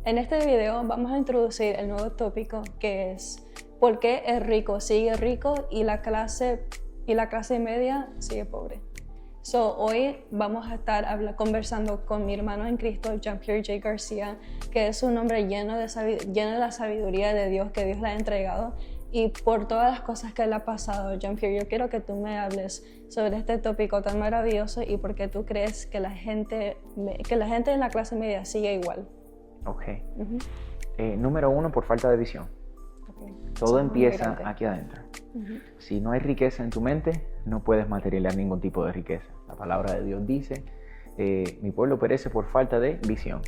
En este video vamos a introducir el nuevo tópico que es ¿por qué el rico sigue rico y la clase media sigue pobre? Hoy vamos a estar conversando con mi hermano en Cristo, Jean-Pierre J. García, que es un hombre lleno de la sabiduría de Dios que Dios le ha entregado, y por todas las cosas que él ha pasado. Jean-Pierre, yo quiero que tú me hables sobre este tópico tan maravilloso y por qué tú crees que la gente en la clase media sigue igual. Ok. Número uno, por falta de visión. Okay. Todo empieza aquí adentro. Si no hay riqueza en tu mente, no puedes materializar ningún tipo de riqueza. La palabra de Dios dice, mi pueblo perece por falta de visión.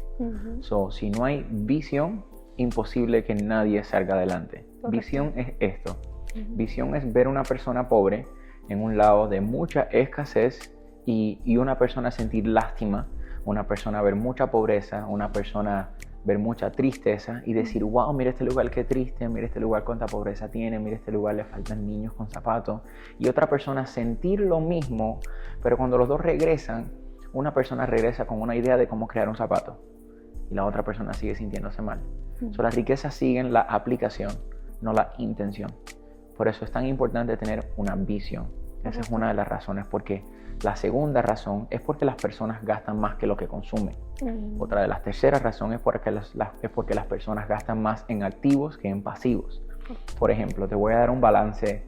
Si no hay visión, imposible que nadie salga adelante. Correcto. Visión es esto. Visión es ver una persona pobre en un lado de mucha escasez y una persona sentir lástima, una persona ver mucha pobreza, una persona ver mucha tristeza y decir, wow, mira este lugar qué triste, mira este lugar cuánta pobreza tiene, mira este lugar le faltan niños con zapatos. Y otra persona sentir lo mismo, pero cuando los dos regresan, una persona regresa con una idea de cómo crear un zapato y la otra persona sigue sintiéndose mal. Las riquezas siguen la aplicación, no la intención. Por eso es tan importante tener una visión. Esa es una de las razones. Porque la segunda razón es porque las personas gastan más que lo que consumen. Otra de las terceras razones es porque las personas gastan más en activos que en pasivos. Por ejemplo, te voy a dar un balance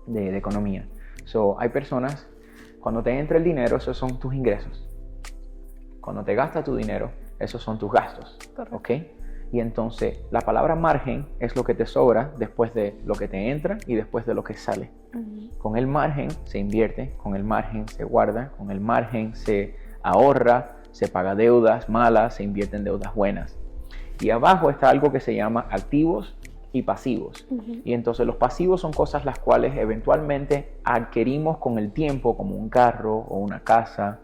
de economía. Hay personas, cuando te entra el dinero, esos son tus ingresos. Cuando te gastas tu dinero, esos son tus gastos. ¿Ok? Y entonces la palabra margen es lo que te sobra después de lo que te entra y después de lo que sale. Con el margen se invierte, con el margen se guarda, con el margen se ahorra, se paga deudas malas, se invierte en deudas buenas. Y abajo está algo que se llama activos y pasivos. Y entonces los pasivos son cosas las cuales eventualmente adquirimos con el tiempo, como un carro o una casa.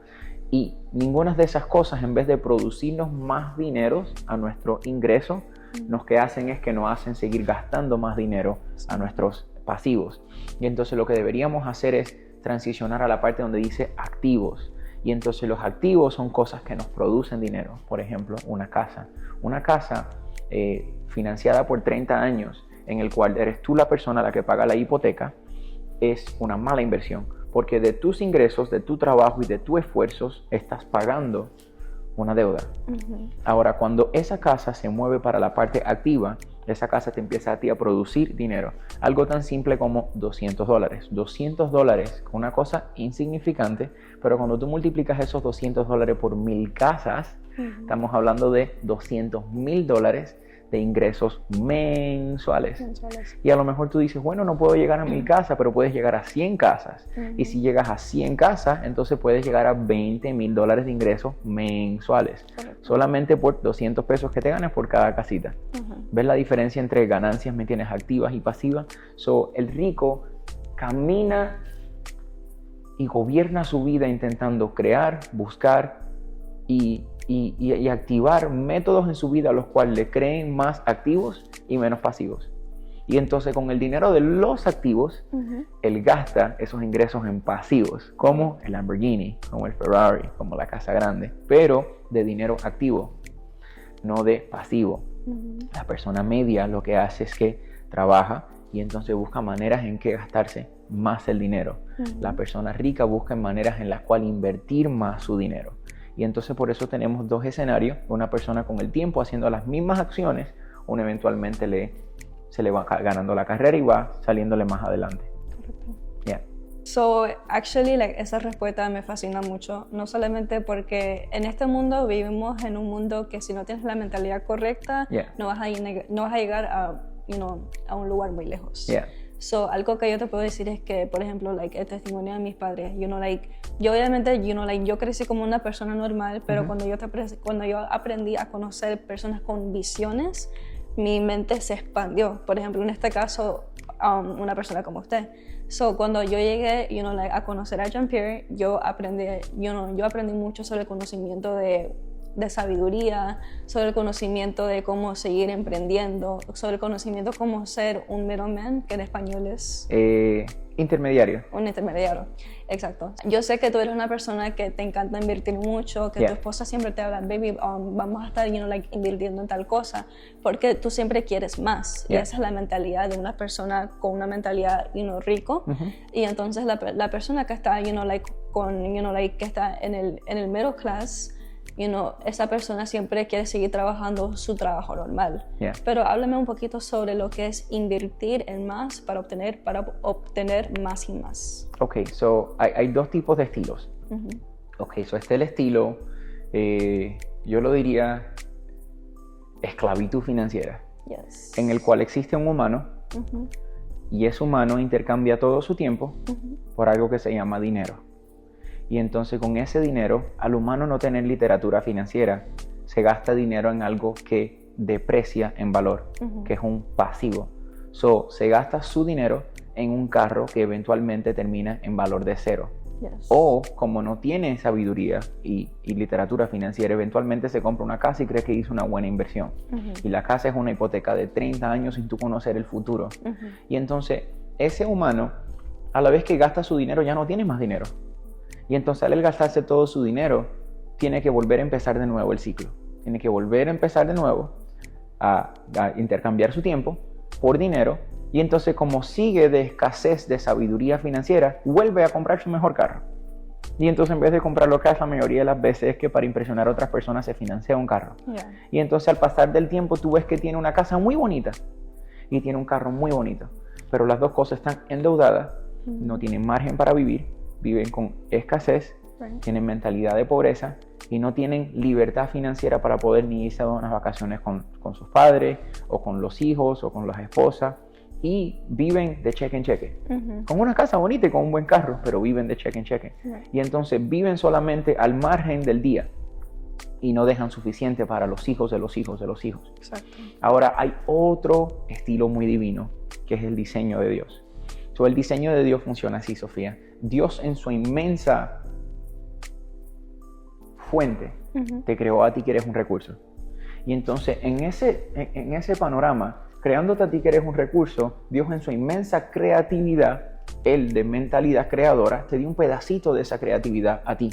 Y ninguna de esas cosas, en vez de producirnos más dinero a nuestro ingreso, lo que hacen es que nos hacen seguir gastando más dinero a nuestros pasivos. Y entonces lo que deberíamos hacer es transicionar a la parte donde dice activos. Y entonces los activos son cosas que nos producen dinero. Por ejemplo, una casa. Una casa financiada por 30 años, en el cual eres tú la persona la que paga la hipoteca, es una mala inversión. Porque de tus ingresos, de tu trabajo y de tus esfuerzos estás pagando una deuda. Ahora, cuando esa casa se mueve para la parte activa, esa casa te empieza a ti a producir dinero. Algo tan simple como $200. $200, una cosa insignificante, pero cuando tú multiplicas esos $200 por 1000 casas, estamos hablando de $200,000 de ingresos mensuales. Y a lo mejor tú dices, bueno, no puedo llegar a 1000 casas, pero puedes llegar a 100 casas. Y si llegas a 100 casas, entonces puedes llegar a $20,000 de ingresos mensuales. Solamente por 200 pesos que te ganes por cada casita. ¿Ves la diferencia entre ganancias, me tienes, activas y pasivas? El rico camina y gobierna su vida intentando crear, buscar y activar métodos en su vida los cuales le creen más activos y menos pasivos. Y entonces con el dinero de los activos, él gasta esos ingresos en pasivos, como el Lamborghini, como el Ferrari, como la casa grande, pero de dinero activo, no de pasivo. La persona media lo que hace es que trabaja y entonces busca maneras en que gastarse más el dinero. La persona rica busca maneras en las cuales invertir más su dinero. Y entonces por eso tenemos dos escenarios. Una persona con el tiempo haciendo las mismas acciones, uno eventualmente se le va ganando la carrera y va saliéndole más adelante. Yeah. Actually, esa respuesta me fascina mucho. No solamente porque en este mundo vivimos en un mundo que si no tienes la mentalidad correcta, no vas a llegar a un lugar muy lejos. Algo que yo te puedo decir es que, por ejemplo, el testimonio de mis padres, yo obviamente, yo crecí como una persona normal, pero cuando yo aprendí a conocer personas con visiones, mi mente se expandió. Por ejemplo, en este caso, una persona como usted. Cuando yo llegué, a conocer a Jean-Pierre, yo aprendí mucho sobre el conocimiento de sabiduría, sobre el conocimiento de cómo seguir emprendiendo, sobre el conocimiento de cómo ser un middleman, que en español es... intermediario. Un intermediario, exacto. Yo sé que tú eres una persona que te encanta invertir mucho, que tu esposa siempre te habla, baby, vamos a estar invirtiendo en tal cosa, porque tú siempre quieres más. Y esa es la mentalidad de una persona con una mentalidad, rico. Y entonces la persona que está, que está en el middle class, esa persona siempre quiere seguir trabajando su trabajo normal. Pero háblame un poquito sobre lo que es invertir en más para obtener más y más. Ok, so hay dos tipos de estilos. Ok, so el estilo, yo lo diría esclavitud financiera, en el cual existe un humano y ese humano intercambia todo su tiempo por algo que se llama dinero. Y entonces con ese dinero, al humano no tener literatura financiera, se gasta dinero en algo que deprecia en valor, que es un pasivo. So, se gasta su dinero en un carro que eventualmente termina en valor de 0. O como no tiene sabiduría y literatura financiera, eventualmente se compra una casa y cree que hizo una buena inversión. Y la casa es una hipoteca de 30 años sin tú conocer el futuro. Y entonces ese humano, a la vez que gasta su dinero, ya no tiene más dinero. Y entonces al gastarse todo su dinero, tiene que volver a empezar de nuevo el ciclo. Tiene que volver a empezar de nuevo a intercambiar su tiempo por dinero. Y entonces, como sigue de escasez de sabiduría financiera, vuelve a comprar su mejor carro. Y entonces, en vez de comprarlo cash, la mayoría de las veces es que para impresionar a otras personas se financia un carro. Y entonces, al pasar del tiempo, tú ves que tiene una casa muy bonita y tiene un carro muy bonito. Pero las dos cosas están endeudadas, no tienen margen para vivir, viven con escasez, tienen mentalidad de pobreza y no tienen libertad financiera para poder ni irse a unas vacaciones con sus padres o con los hijos o con las esposas, y viven de cheque en cheque, con una casa bonita y con un buen carro, pero viven de cheque en cheque. Y entonces viven solamente al margen del día y no dejan suficiente para los hijos de los hijos de los hijos. Exacto. Ahora hay otro estilo muy divino, que es el diseño de Dios. So, el diseño de Dios funciona así, Sofía. Dios en su inmensa fuente te creó a ti que eres un recurso. Y entonces en ese panorama, creándote a ti que eres un recurso, Dios en su inmensa creatividad, Él de mentalidad creadora, te dio un pedacito de esa creatividad a ti.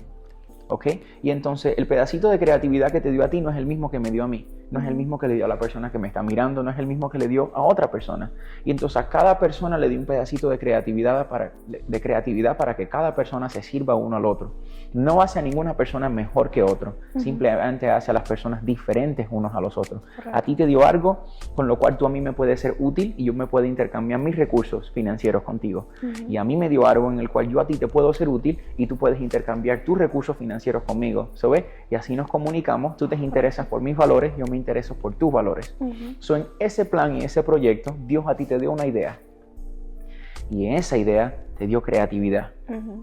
¿Ok? Y entonces el pedacito de creatividad que te dio a ti no es el mismo que me dio a mí. No es el mismo que le dio a la persona que me está mirando, no es el mismo que le dio a otra persona. Y entonces a cada persona le dio un pedacito de creatividad para que cada persona se sirva uno al otro. No hace a ninguna persona mejor que otro, simplemente hace a las personas diferentes unos a los otros. Correcto. A ti te dio algo con lo cual tú a mí me puedes ser útil y yo me puedo intercambiar mis recursos financieros contigo. Y a mí me dio algo en el cual yo a ti te puedo ser útil y tú puedes intercambiar tus recursos financieros conmigo. ¿Sabes? Y así nos comunicamos, tú te interesas por mis valores, yo me intereso por tus valores. So, en ese plan y ese proyecto, Dios a ti te dio una idea. Y en esa idea te dio creatividad.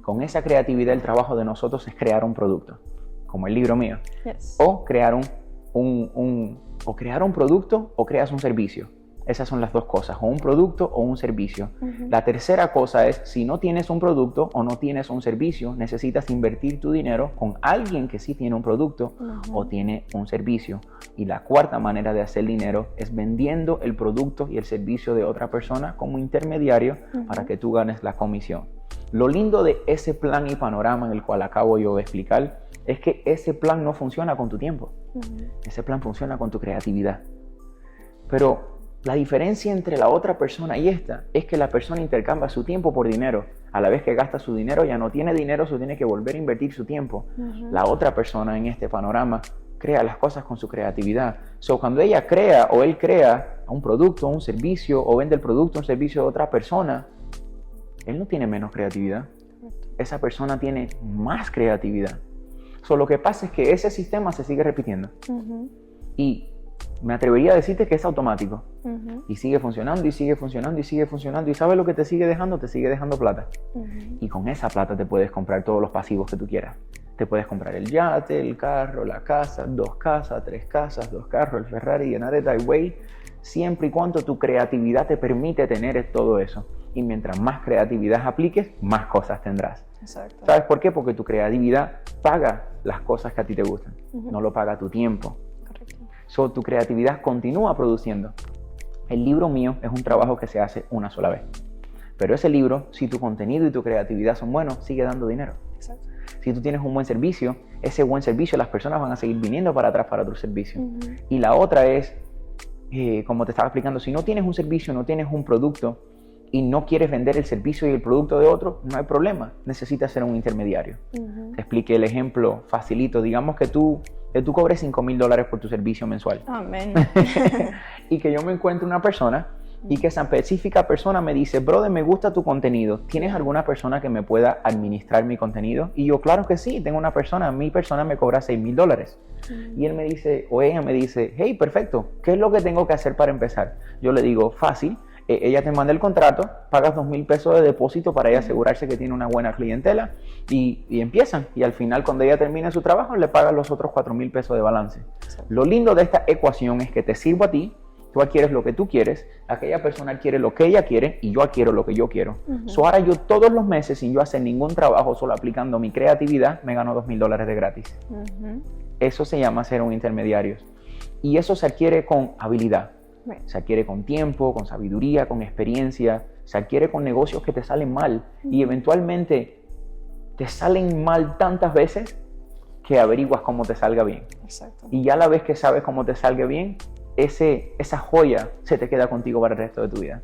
Con esa creatividad el trabajo de nosotros es crear un producto, como el libro mío. O crear o crear un producto o creas un servicio. Esas son las dos cosas, o un producto o un servicio. La tercera cosa es, si no tienes un producto o no tienes un servicio, necesitas invertir tu dinero con alguien que sí tiene un producto o tiene un servicio. Y la cuarta manera de hacer dinero es vendiendo el producto y el servicio de otra persona como intermediario para que tú ganes la comisión. Lo lindo de ese plan y panorama en el cual acabo yo de explicar es que ese plan no funciona con tu tiempo. Ese plan funciona con tu creatividad. Pero la diferencia entre la otra persona y esta es que la persona intercambia su tiempo por dinero. A la vez que gasta su dinero, ya no tiene dinero, so tiene que volver a invertir su tiempo. La otra persona en este panorama crea las cosas con su creatividad. So, cuando ella crea o él crea un producto, un servicio, o vende el producto o un servicio de otra persona, él no tiene menos creatividad. Esa persona tiene más creatividad. So, lo que pasa es que ese sistema se sigue repitiendo. Y me atrevería a decirte que es automático. Y sigue funcionando y sigue funcionando y sigue funcionando. ¿Y sabes lo que te sigue dejando? Te sigue dejando plata. Y con esa plata te puedes comprar todos los pasivos que tú quieras. Te puedes comprar el yate, el carro, la casa, 2 casas, 3 casas, 2 carros, el Ferrari, llenar de Highway, siempre y cuando tu creatividad te permite tener todo eso. Y mientras más creatividad apliques, más cosas tendrás. Exacto. ¿Sabes por qué? Porque tu creatividad paga las cosas que a ti te gustan. No lo paga tu tiempo. So, tu creatividad continúa produciendo. El libro mío es un trabajo que se hace una sola vez. Pero ese libro, si tu contenido y tu creatividad son buenos, sigue dando dinero. Exacto. Si tú tienes un buen servicio, ese buen servicio, las personas van a seguir viniendo para atrás para tu servicio. Y la otra es, como te estaba explicando, si no tienes un servicio, no tienes un producto y no quieres vender el servicio y el producto de otro, no hay problema. Necesitas ser un intermediario. Te expliqué el ejemplo facilito. Digamos que tú cobres $5,000 por tu servicio mensual. Amén. Y que yo me encuentre una persona y que esa específica persona me dice, brother, me gusta tu contenido, ¿tienes alguna persona que me pueda administrar mi contenido? Y yo, claro que sí, tengo una persona, mi persona me cobra $6,000. Y él me dice, o ella me dice, hey, perfecto, ¿qué es lo que tengo que hacer para empezar? Yo le digo, fácil, ella te manda el contrato, pagas $2,000 de depósito para ella asegurarse que tiene una buena clientela y empiezan. Y al final, cuando ella termine su trabajo, le pagas los otros $4,000 de balance. Lo lindo de esta ecuación es que te sirvo a ti. Tú adquieres lo que tú quieres, aquella persona adquiere lo que ella quiere y yo adquiero lo que yo quiero. Ahora yo todos los meses, sin yo hacer ningún trabajo, solo aplicando mi creatividad, me gano $2,000 de gratis. Eso se llama ser un intermediario. Y eso se adquiere con habilidad. Se adquiere con tiempo, con sabiduría, con experiencia. Se adquiere con negocios que te salen mal. Y eventualmente te salen mal tantas veces que averiguas cómo te salga bien. Exacto. Y ya la vez que sabes cómo te salga bien, esa joya se te queda contigo para el resto de tu vida.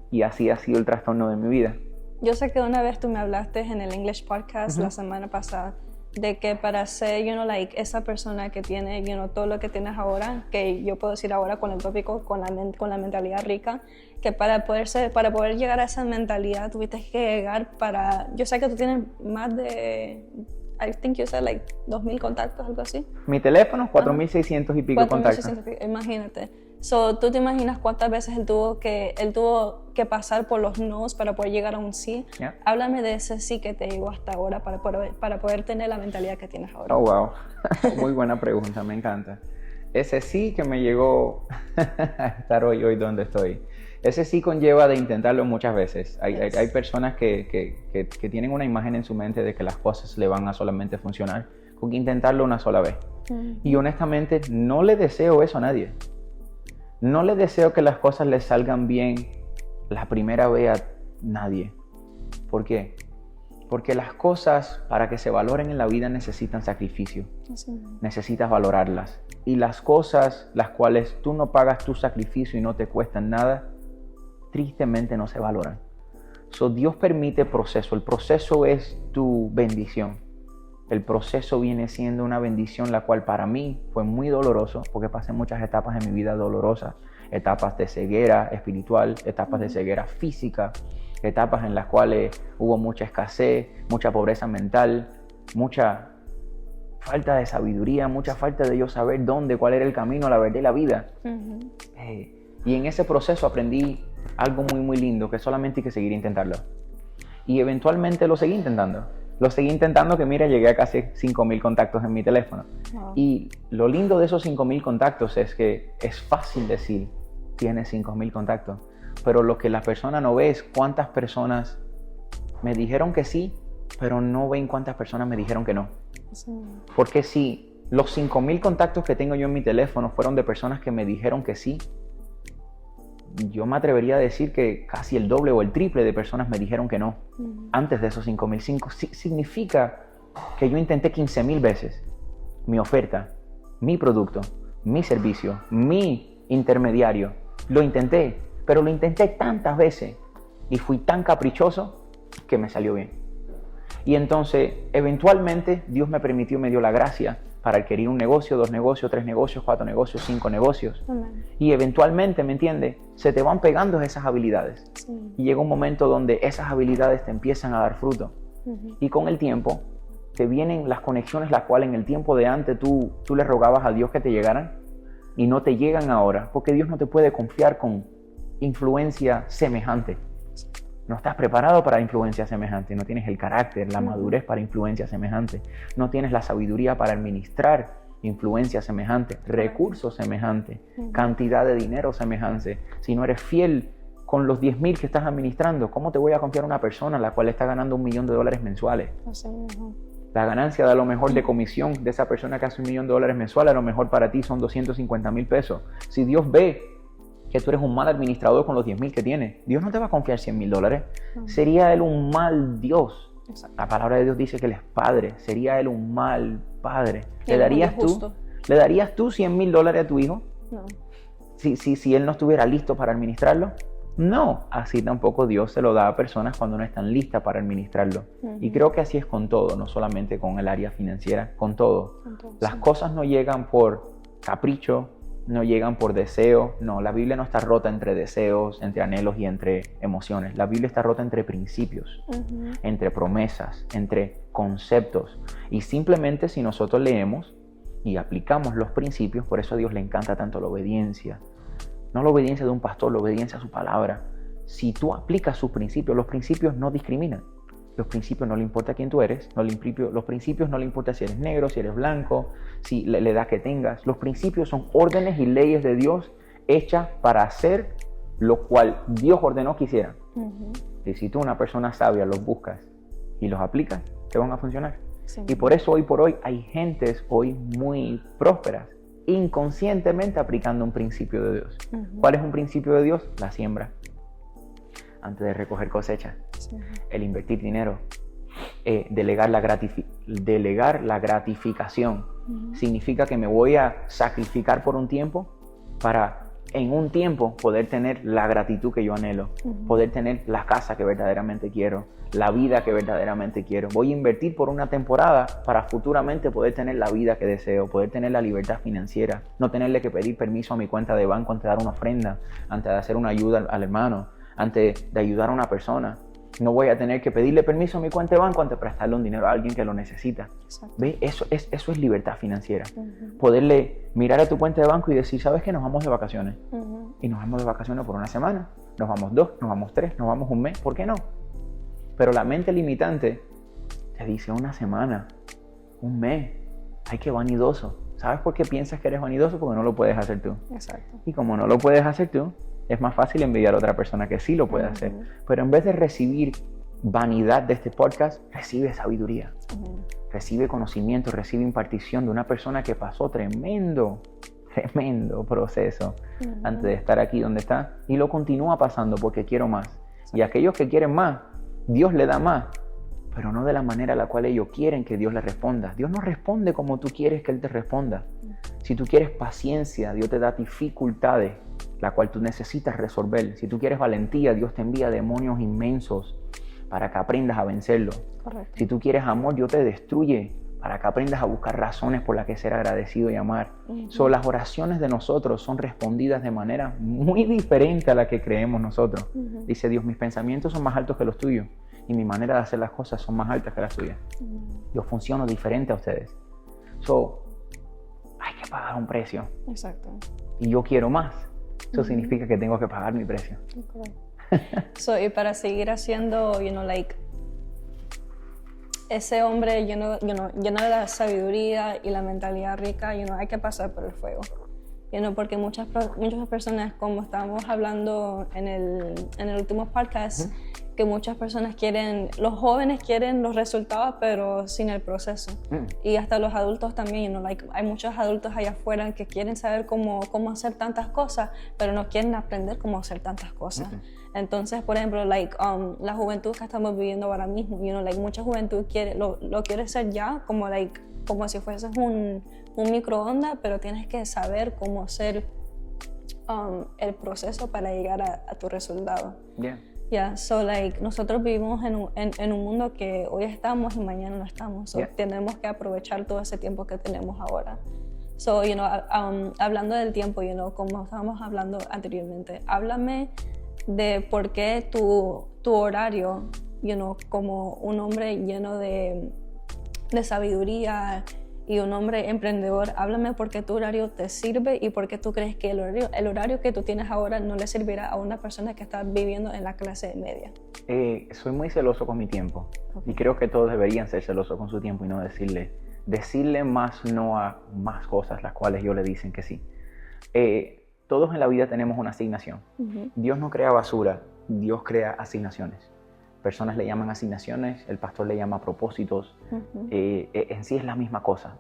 Y así ha sido el trastorno de mi vida. Yo sé que una vez tú me hablaste en el English Podcast la semana pasada de que para ser, esa persona que tiene, todo lo que tienes ahora, que yo puedo decir ahora con el tópico, con la mentalidad rica, que para poder llegar a esa mentalidad tuviste que llegar yo sé que tú tienes más de, I think you said 2,000 contactos, algo así. Mi teléfono, 4,600 y pico contactos. Imagínate. ¿Tú te imaginas cuántas veces él tuvo que pasar por los no's para poder llegar a un sí? Yeah. Háblame de ese sí que te llegó hasta ahora para poder tener la mentalidad que tienes ahora. Oh, wow. Muy buena pregunta, me encanta. Ese sí que me llegó a estar hoy donde estoy. Ese sí conlleva de intentarlo muchas veces. Hay personas que tienen una imagen en su mente de que las cosas le van a solamente funcionar con intentarlo una sola vez. Y honestamente no le deseo eso a nadie. No le deseo que las cosas le salgan bien la primera vez a nadie. ¿Por qué? Porque las cosas, para que se valoren en la vida, necesitan sacrificio. Sí. Necesitas valorarlas. Y las cosas, las cuales tú no pagas tu sacrificio y no te cuestan nada, tristemente no se valoran. Dios permite proceso. El proceso es tu bendición. El proceso viene siendo una bendición, la cual para mí fue muy doloroso, porque pasé muchas etapas en mi vida dolorosas. Etapas de ceguera espiritual, etapas de ceguera física, etapas en las cuales hubo mucha escasez, mucha pobreza mental, mucha falta de sabiduría, mucha falta de yo saber cuál era el camino, la verdad y la vida. Y en ese proceso aprendí algo muy, muy lindo, que solamente hay que seguir intentarlo. Y eventualmente lo seguí intentando. Que mira, llegué a casi 5,000 contactos en mi teléfono. Wow. Y lo lindo de esos 5,000 contactos es que es fácil decir, tienes 5,000 contactos. Pero lo que la persona no ve es cuántas personas me dijeron que sí, pero no ven cuántas personas me dijeron que no. Sí. Porque si los 5,000 contactos que tengo yo en mi teléfono fueron de personas que me dijeron que sí, yo me atrevería a decir que casi el doble o el triple de personas me dijeron que no. Antes de esos 5,000. Significa que yo intenté 15,000 veces mi oferta, mi producto, mi servicio, mi intermediario. Lo intenté, pero lo intenté tantas veces y fui tan caprichoso que me salió bien. Y entonces, eventualmente, Dios me permitió, me dio la gracia para adquirir un negocio, 2 negocios, 3 negocios, 4 negocios, 5 negocios. Y eventualmente, ¿me entiendes? Se te van pegando esas habilidades. Sí. Y llega un momento donde esas habilidades te empiezan a dar fruto. Y con el tiempo, te vienen las conexiones, las cuales en el tiempo de antes tú le rogabas a Dios que te llegaran y no te llegan ahora, porque Dios no te puede confiar con influencia semejante. No estás preparado para influencia semejante, no tienes el carácter, la madurez para influencia semejante, no tienes la sabiduría para administrar influencia semejante, recursos semejantes, cantidad de dinero semejante. Si no eres fiel con los 10,000 que estás administrando, ¿cómo te voy a confiar a una persona la cual está ganando $1,000,000 mensuales? La ganancia de a lo mejor de comisión de esa persona que hace $1,000,000 mensual, a lo mejor para ti son 250,000 pesos. Si Dios ve que tú eres un mal administrador con los 10,000 que tienes. Dios no te va a confiar $100,000. Sería Él un mal Dios. Exacto. La palabra de Dios dice que Él es Padre. Sería Él un mal Padre. ¿Le darías tú $100,000 a tu hijo? No. Si Él no estuviera listo para administrarlo. No, así tampoco Dios se lo da a personas cuando no están listas para administrarlo. Y creo que así es con todo, no solamente con el área financiera, con todo. Las cosas no llegan por capricho, no llegan por deseo. No, la Biblia no está rota entre deseos, entre anhelos y entre emociones. La Biblia está rota entre principios, entre promesas, entre conceptos. Y simplemente si nosotros leemos y aplicamos los principios, por eso a Dios le encanta tanto la obediencia. No la obediencia de un pastor, la obediencia a su palabra. Si tú aplicas sus principios, los principios no discriminan. Los principios no le importa quién tú eres. Los principios no le importa si eres negro, si eres blanco, si la edad que tengas. Los principios son órdenes y leyes de Dios hechas para hacer lo cual Dios ordenó que hicieran. Y si tú, una persona sabia, los buscas y los aplicas, te van a funcionar. Sí. Y por eso hoy por hoy hay gentes hoy muy prósperas, inconscientemente aplicando un principio de Dios. ¿Cuál es un principio de Dios? La siembra. Antes de recoger cosecha. Sí. El invertir dinero. Delegar la gratificación. Significa que me voy a sacrificar por un tiempo para en un tiempo poder tener la gratitud que yo anhelo. Poder tener la casa que verdaderamente quiero. La vida que verdaderamente quiero. Voy a invertir por una temporada para futuramente poder tener la vida que deseo, poder tener la libertad financiera, no tenerle que pedir permiso a mi cuenta de banco antes de dar una ofrenda, antes de hacer una ayuda al hermano, antes de ayudar a una persona. No voy a tener que pedirle permiso a mi cuenta de banco antes de prestarle un dinero a alguien que lo necesita. ¿Ve? Eso es libertad financiera. Poderle mirar a tu cuenta de banco y decir, ¿sabes qué? Nos vamos de vacaciones. Y nos vamos de vacaciones por una semana, nos vamos 2, nos vamos 3, nos vamos un mes. ¿Por qué no? Pero la mente limitante te dice una semana, un mes. Ay, qué vanidoso. ¿Sabes por qué piensas que eres vanidoso? Porque no lo puedes hacer tú. Exacto. Y como no lo puedes hacer tú, es más fácil envidiar a otra persona que sí lo puede hacer. Pero en vez de recibir vanidad de este podcast, recibe sabiduría. Recibe conocimiento, recibe impartición de una persona que pasó tremendo proceso antes de estar aquí donde está. Y lo continúa pasando porque quiero más. Y aquellos que quieren más, Dios le da más, pero no de la manera a la cual ellos quieren que Dios les responda. Dios no responde como tú quieres que Él te responda. Si tú quieres paciencia, Dios te da dificultades, la cual tú necesitas resolver. Si tú quieres valentía, Dios te envía demonios inmensos para que aprendas a vencerlos. Correcto. Si tú quieres amor, Dios te destruye para que aprendas a buscar razones por las que ser agradecido y amar. Las oraciones de nosotros son respondidas de manera muy diferente a la que creemos nosotros. Dice Dios, mis pensamientos son más altos que los tuyos y mi manera de hacer las cosas son más altas que las tuyas. Yo funciono diferente a ustedes. Hay que pagar un precio. Exacto. Y yo quiero más. Eso significa que tengo que pagar mi precio. Y para seguir haciendo, ese hombre lleno de la sabiduría y la mentalidad rica, hay que pasar por el fuego. Porque muchas personas, como estábamos hablando en el último podcast, que muchas personas los jóvenes quieren los resultados, pero sin el proceso. Y hasta los adultos también, hay muchos adultos allá afuera que quieren saber cómo hacer tantas cosas, pero no quieren aprender cómo hacer tantas cosas. Entonces, por ejemplo, la juventud que estamos viviendo ahora mismo, mucha juventud lo quiere hacer ya, como si fueses un microondas, pero tienes que saber cómo hacer el proceso para llegar a tu resultado. Nosotros vivimos en un mundo que hoy estamos y mañana no estamos. Tenemos que aprovechar todo ese tiempo que tenemos ahora. Hablando del tiempo, como estábamos hablando anteriormente, háblame de por qué tu horario, como un hombre lleno de sabiduría y un hombre emprendedor, háblame por qué tu horario te sirve y por qué tú crees que el horario que tú tienes ahora no le servirá a una persona que está viviendo en la clase media. Soy muy celoso con mi tiempo. Y creo que todos deberían ser celosos con su tiempo y no decirle más no a más cosas las cuales yo le dicen que sí. Todos en la vida tenemos una asignación. Dios no crea basura, Dios crea asignaciones. Personas le llaman asignaciones, el pastor le llama propósitos. En sí es la misma cosa.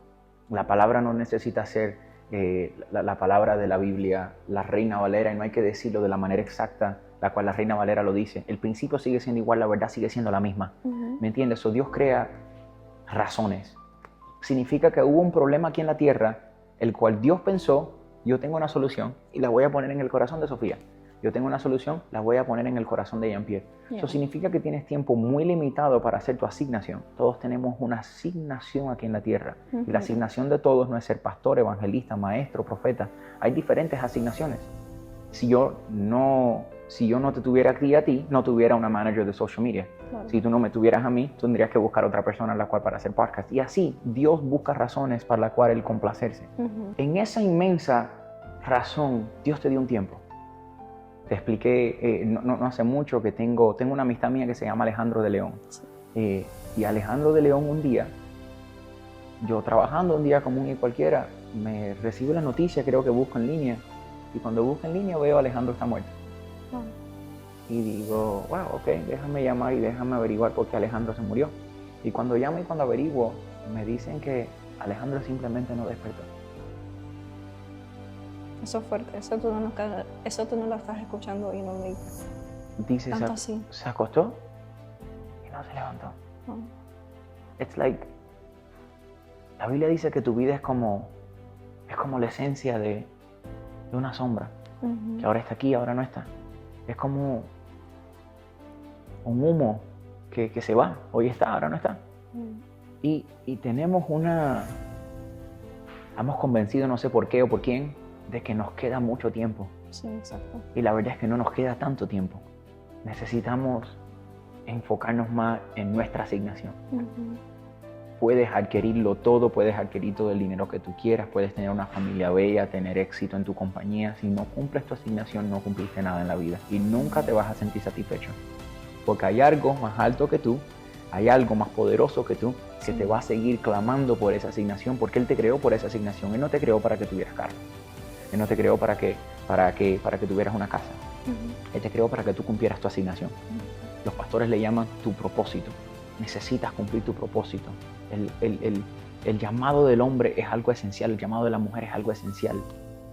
La palabra no necesita ser la palabra de la Biblia, la Reina Valera, y no hay que decirlo de la manera exacta la cual la Reina Valera lo dice. El principio sigue siendo igual, la verdad sigue siendo la misma. ¿Me entiendes? So, Dios crea razones. Significa que hubo un problema aquí en la tierra, el cual Dios pensó, yo tengo una solución y la voy a poner en el corazón de Sofía. Yo tengo una solución, la voy a poner en el corazón de Jean-Pierre. Eso significa que tienes tiempo muy limitado para hacer tu asignación. Todos tenemos una asignación aquí en la tierra. Y la asignación de todos no es ser pastor, evangelista, maestro, profeta. Hay diferentes asignaciones. Si yo no te tuviera a ti, no tuviera una manager de social media. Claro. Si tú no me tuvieras a mí, tendrías que buscar otra persona la cual para hacer podcast. Y así, Dios busca razones para la cual Él complacerse. En esa inmensa razón, Dios te dio un tiempo. Te expliqué no hace mucho que tengo una amistad mía que se llama Alejandro de León. Sí. Y Alejandro de León un día, yo trabajando un día común y cualquiera, me recibo la noticia, creo que busco en línea. Y cuando busco en línea veo a Alejandro está muerto. Y digo, wow, ok, déjame llamar y déjame averiguar por qué Alejandro se murió. Y cuando llamo y cuando averiguo, me dicen que Alejandro simplemente no despertó. Eso es fuerte, eso tú no lo estás escuchando y no lo dices. Dice, se acostó y no se levantó. It's like, la Biblia dice que tu vida es como la esencia de una sombra, que ahora está aquí, ahora no está. Es como un humo que se va, hoy está, ahora no está. Y tenemos estamos convencidos, no sé por qué o por quién, de que nos queda mucho tiempo. Sí, exacto. Y la verdad es que no nos queda tanto tiempo. Necesitamos enfocarnos más en nuestra asignación. Puedes adquirirlo todo, puedes adquirir todo el dinero que tú quieras, puedes tener una familia bella, tener éxito en tu compañía. Si no cumples tu asignación, no cumpliste nada en la vida y nunca te vas a sentir satisfecho. Porque hay algo más alto que tú, hay algo más poderoso que tú, que te va a seguir clamando por esa asignación, porque Él te creó por esa asignación. Él no te creó para que tuvieras carro. Él no te creó para que tuvieras una casa. Él te creó para que tú cumplieras tu asignación. Los pastores le llaman tu propósito. Necesitas cumplir tu propósito. El llamado del hombre es algo esencial, el llamado de la mujer es algo esencial.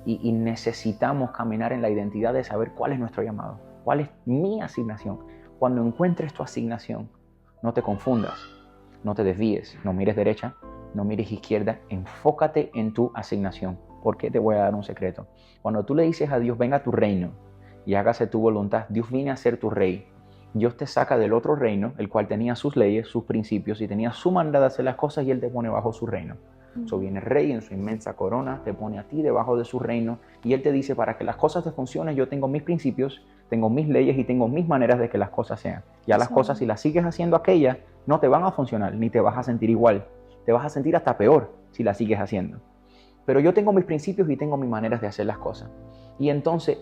Y necesitamos caminar en la identidad de saber cuál es nuestro llamado, cuál es mi asignación. Cuando encuentres tu asignación, no te confundas, no te desvíes, no mires derecha, no mires izquierda, enfócate en tu asignación. Porque te voy a dar un secreto. Cuando tú le dices a Dios, venga a tu reino y hágase tu voluntad, Dios viene a ser tu rey. Dios te saca del otro reino, el cual tenía sus leyes, sus principios y tenía su manera de hacer las cosas y Él te pone bajo su reino. So viene el rey en su inmensa corona, te pone a ti debajo de su reino y Él te dice, para que las cosas te funcionen, yo tengo mis principios, tengo mis leyes y tengo mis maneras de que las cosas sean. Ya las cosas, si las sigues haciendo aquellas, no te van a funcionar, ni te vas a sentir igual. Te vas a sentir hasta peor si las sigues haciendo. Pero yo tengo mis principios y tengo mis maneras de hacer las cosas. Y entonces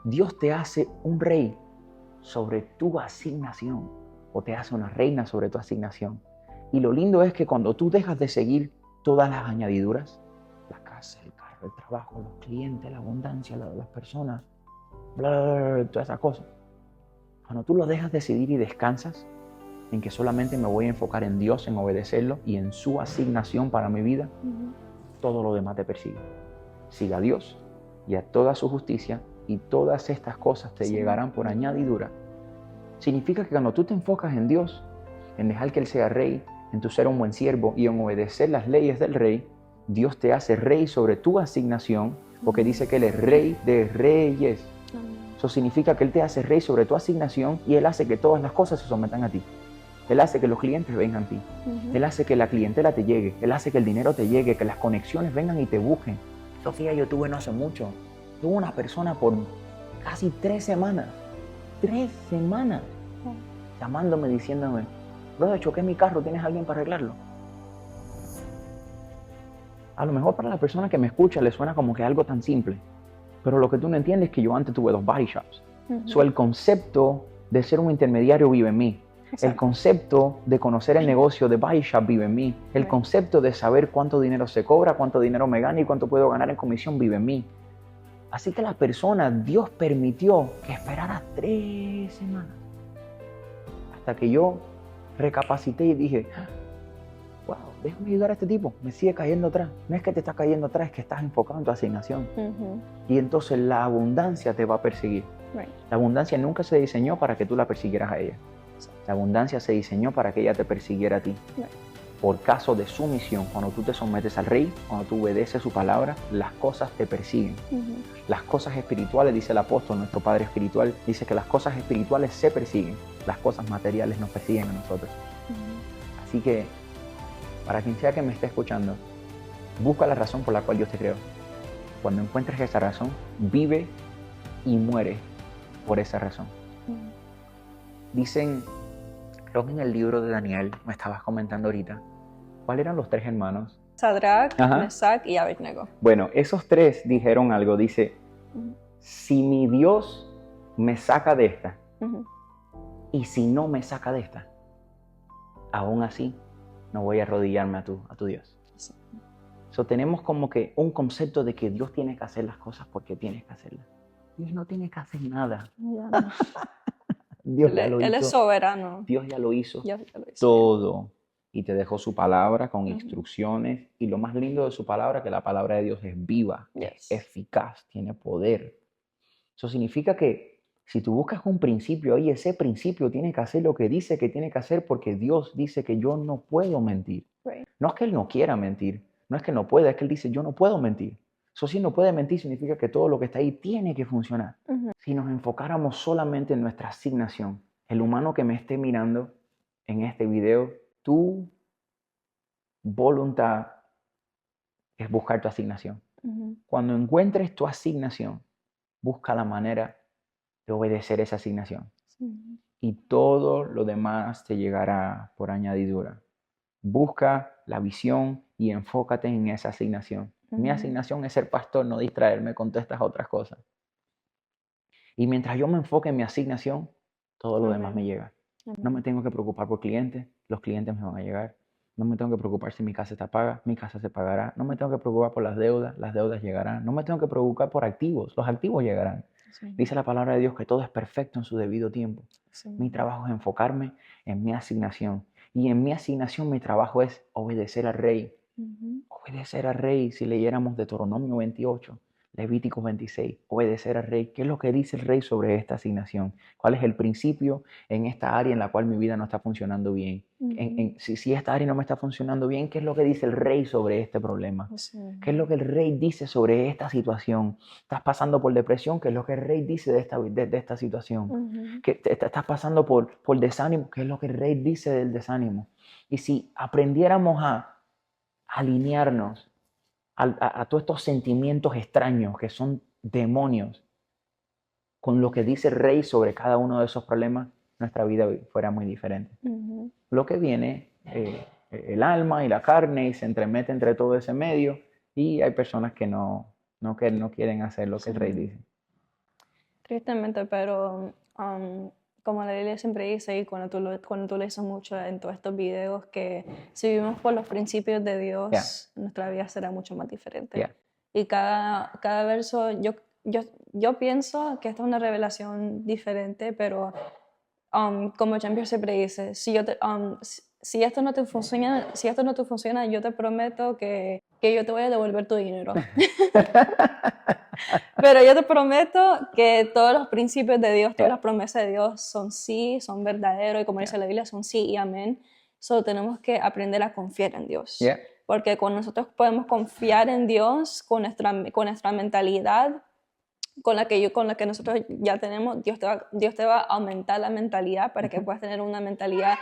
Dios te hace un rey sobre tu asignación o te hace una reina sobre tu asignación. Y lo lindo es que cuando tú dejas de seguir todas las añadiduras, la casa, el carro, el trabajo, los clientes, la abundancia, las personas, bla, bla, bla, bla, todas esas cosas. Cuando tú lo dejas decidir y descansas en que solamente me voy a enfocar en Dios, en obedecerlo y en su asignación para mi vida, todo lo demás te persigue. Siga a Dios y a toda su justicia y todas estas cosas te llegarán por añadidura. Significa que cuando tú te enfocas en Dios, en dejar que Él sea rey, en tu ser un buen siervo y en obedecer las leyes del rey, Dios te hace rey sobre tu asignación, porque dice que Él es rey de reyes. Eso significa que Él te hace rey sobre tu asignación y Él hace que todas las cosas se sometan a ti. Él hace que los clientes vengan a ti. Él hace que la clientela te llegue. Él hace que el dinero te llegue, que las conexiones vengan y te busquen. Sofía, yo tuve no hace mucho. Tuve una persona por casi 3 semanas. 3 semanas. Llamándome, diciéndome, brother, choqué mi carro, ¿tienes alguien para arreglarlo? A lo mejor para la persona que me escucha le suena como que algo tan simple. Pero lo que tú no entiendes es que yo antes tuve 2 body shops. So, el concepto de ser un intermediario vive en mí. Exacto. El concepto de conocer el negocio de body shop vive en mí. El concepto de saber cuánto dinero se cobra, cuánto dinero me gana y cuánto puedo ganar en comisión vive en mí. Así que la persona, Dios permitió que esperara 3 semanas. Hasta que yo recapacité y dije, wow, déjame ayudar a este tipo, me sigue cayendo atrás. No es que te estás cayendo atrás, es que estás enfocado en tu asignación. Y entonces la abundancia te va a perseguir. La abundancia nunca se diseñó para que tú la persiguieras a ella. La abundancia se diseñó para que ella te persiguiera a ti. Por caso de sumisión, cuando tú te sometes al rey, cuando tú obedeces su palabra, las cosas te persiguen. Las cosas espirituales, dice el apóstol, nuestro Padre espiritual, dice que las cosas espirituales se persiguen, las cosas materiales nos persiguen a nosotros. Así que, para quien sea que me esté escuchando, busca la razón por la cual Dios te creó. Cuando encuentres esa razón, vive y muere por esa razón. Dicen, creo que en el libro de Daniel, me estabas comentando ahorita, ¿cuáles eran los 3 hermanos? Sadrach, Mesach y Abednego. Bueno, esos 3 dijeron algo, dice, si mi Dios me saca de esta, y si no me saca de esta, aún así no voy a arrodillarme a tu Dios. Sí. Tenemos como que un concepto de que Dios tiene que hacer las cosas porque tiene que hacerlas. Dios no tiene que hacer nada. No. Dios ya lo hizo. Él es soberano. Dios ya lo hizo todo. Y te dejó su palabra con instrucciones. Y lo más lindo de su palabra, que la palabra de Dios es viva, es eficaz, tiene poder. Eso significa que si tú buscas un principio, y ese principio tiene que hacer lo que dice que tiene que hacer porque Dios dice que yo no puedo mentir. No es que Él no quiera mentir, no es que no pueda, es que Él dice yo no puedo mentir. Eso si no puede mentir significa que todo lo que está ahí tiene que funcionar. Si nos enfocáramos solamente en nuestra asignación, el humano que me esté mirando en este video, tu voluntad es buscar tu asignación. Cuando encuentres tu asignación, busca la manera de obedecer esa asignación. Y todo lo demás te llegará por añadidura. Busca la visión y enfócate en esa asignación. Mi asignación es ser pastor, no distraerme con todas estas otras cosas. Y mientras yo me enfoque en mi asignación, todo lo demás me llega. No me tengo que preocupar por clientes, los clientes me van a llegar. No me tengo que preocupar si mi casa está paga, mi casa se pagará. No me tengo que preocupar por las deudas llegarán. No me tengo que preocupar por activos, los activos llegarán. Dice la palabra de Dios que todo es perfecto en su debido tiempo. Mi trabajo es enfocarme en mi asignación. Y en mi asignación mi trabajo es obedecer al rey. Obedecer al rey. Si leyéramos Deuteronomio 28, Levítico 26, obedecer al rey. ¿Qué es lo que dice el rey sobre esta asignación? ¿Cuál es el principio en esta área en la cual mi vida no está funcionando bien? Si esta área no me está funcionando bien, ¿qué es lo que dice el rey sobre este problema? ¿Qué es lo que el rey dice sobre esta situación? ¿Estás pasando por depresión? ¿Qué es lo que el rey dice de esta situación? ¿Estás pasando por desánimo? ¿Qué es lo que el rey dice del desánimo? Y si aprendiéramos a alinearnos a todos estos sentimientos extraños que son demonios, con lo que dice el rey sobre cada uno de esos problemas, nuestra vida fuera muy diferente. Lo que viene, el alma y la carne, y se entremete entre todo ese medio, y hay personas que no quieren hacer lo que el rey dice. Tristemente, pero como la Biblia siempre dice, y cuando tú lees mucho en todos estos videos, que si vivimos por los principios de Dios, nuestra vida será mucho más diferente. Y cada verso, yo pienso que esta es una revelación diferente, pero como Champion siempre dice, si esto no te funciona, yo te prometo que yo te voy a devolver tu dinero. Pero yo te prometo que todos los principios de Dios, todas las promesas de Dios son sí, son verdaderos, y como dice la Biblia, son sí y amén. Solo tenemos que aprender a confiar en Dios. Porque cuando nosotros podemos confiar en Dios con nuestra mentalidad, con la que nosotros ya tenemos, Dios te va a aumentar la mentalidad para que puedas tener una mentalidad,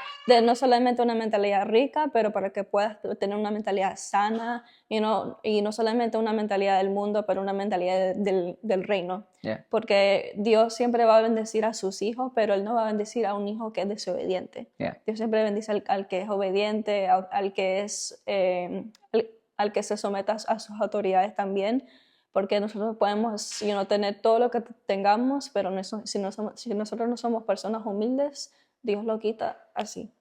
no solamente una mentalidad rica, pero para que puedas tener una mentalidad sana y no solamente una mentalidad del mundo, pero una mentalidad del reino. Porque Dios siempre va a bendecir a sus hijos, pero Él no va a bendecir a un hijo que es desobediente. Dios siempre bendice al que es obediente, al que se somete a sus autoridades también. Porque nosotros podemos tener todo lo que tengamos, pero si nosotros no somos personas humildes, Dios lo quita así.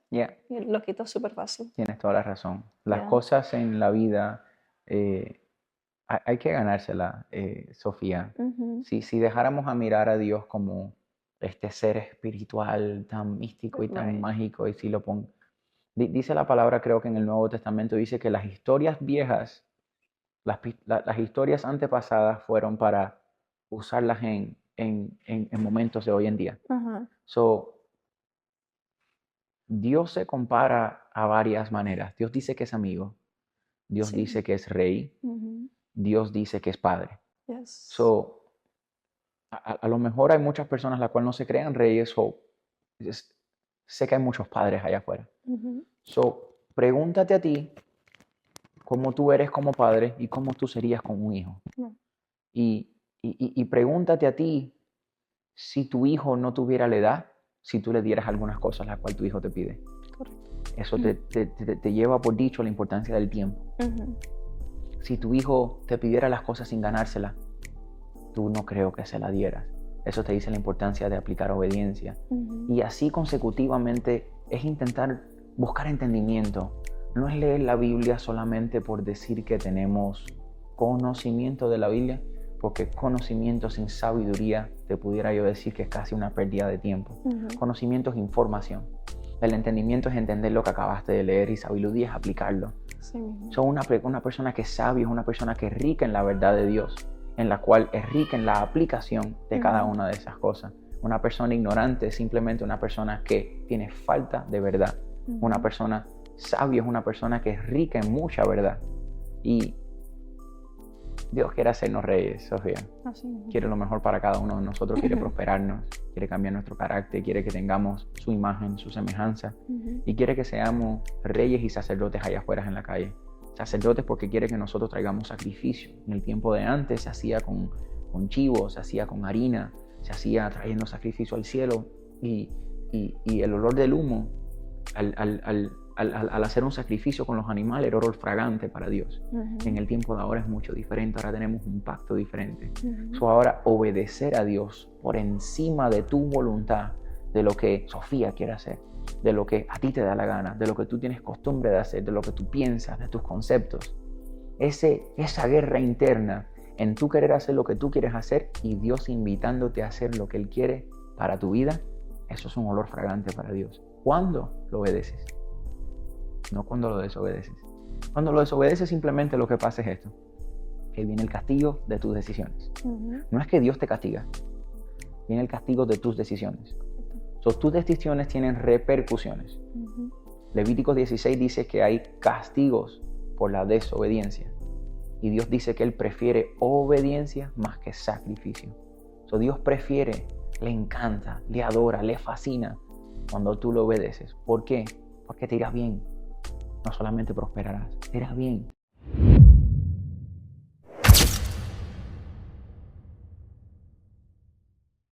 Lo quita súper fácil. Tienes toda la razón. Las cosas en la vida hay que ganársela, Sofía. Si dejáramos a mirar a Dios como este ser espiritual tan místico y tan mágico, y si lo Dice la palabra, creo que en el Nuevo Testamento, dice que las historias viejas, las historias antepasadas fueron para usarlas en momentos de hoy en día. So, Dios se compara a varias maneras. Dios dice que es amigo. Dios dice que es rey. Dios dice que es padre. So, a lo mejor hay muchas personas las cuales no se crean reyes o sé que hay muchos padres allá afuera. So, pregúntate a ti cómo tú eres como padre y cómo tú serías como un hijo. Y pregúntate a ti si tu hijo no tuviera la edad, si tú le dieras algunas cosas las cuales tu hijo te pide. Correcto. Eso te lleva por dicho la importancia del tiempo. Si tu hijo te pidiera las cosas sin ganárselas, tú no creo que se la dieras. Eso te dice la importancia de aplicar obediencia. Y así consecutivamente es intentar buscar entendimiento. No es leer la Biblia solamente por decir que tenemos conocimiento de la Biblia, porque conocimiento sin sabiduría, te pudiera yo decir que es casi una pérdida de tiempo. Conocimiento es información. El entendimiento es entender lo que acabaste de leer y sabiduría es aplicarlo. Una persona que es sabia es una persona que es rica en la verdad de Dios, en la cual es rica en la aplicación de cada una de esas cosas. Una persona ignorante es simplemente una persona que tiene falta de verdad. Una persona sabia es una persona que es rica en mucha verdad. Y Dios quiere hacernos reyes, Sofía. Quiere lo mejor para cada uno de nosotros, quiere prosperarnos, quiere cambiar nuestro carácter, quiere que tengamos su imagen, su semejanza, y quiere que seamos reyes y sacerdotes allá afuera en la calle. Sacerdotes porque quiere que nosotros traigamos sacrificio. En el tiempo de antes se hacía con chivos, se hacía con harina, se hacía trayendo sacrificio al cielo, y el olor del humo al hacer un sacrificio con los animales era olor fragante para Dios. En el tiempo de ahora es mucho diferente, ahora tenemos un pacto diferente. Ahora obedecer a Dios por encima de tu voluntad, de lo que Sofía quiere hacer, de lo que a ti te da la gana, de lo que tú tienes costumbre de hacer, de lo que tú piensas, de tus conceptos. Esa guerra interna en tú querer hacer lo que tú quieres hacer y Dios invitándote a hacer lo que Él quiere para tu vida, eso es un olor fragante para Dios. ¿Cuándo lo obedeces? No cuando lo desobedeces. Cuando lo desobedeces, simplemente lo que pasa es esto: que viene el castigo de tus decisiones. No es que Dios te castiga, viene el castigo de tus decisiones. Tus decisiones tienen repercusiones. Levítico 16 dice que hay castigos por la desobediencia. Y Dios dice que Él prefiere obediencia más que sacrificio. Dios prefiere, le encanta, le adora, le fascina cuando tú lo obedeces. ¿Por qué? Porque te irá bien. No solamente prosperarás, te irá bien.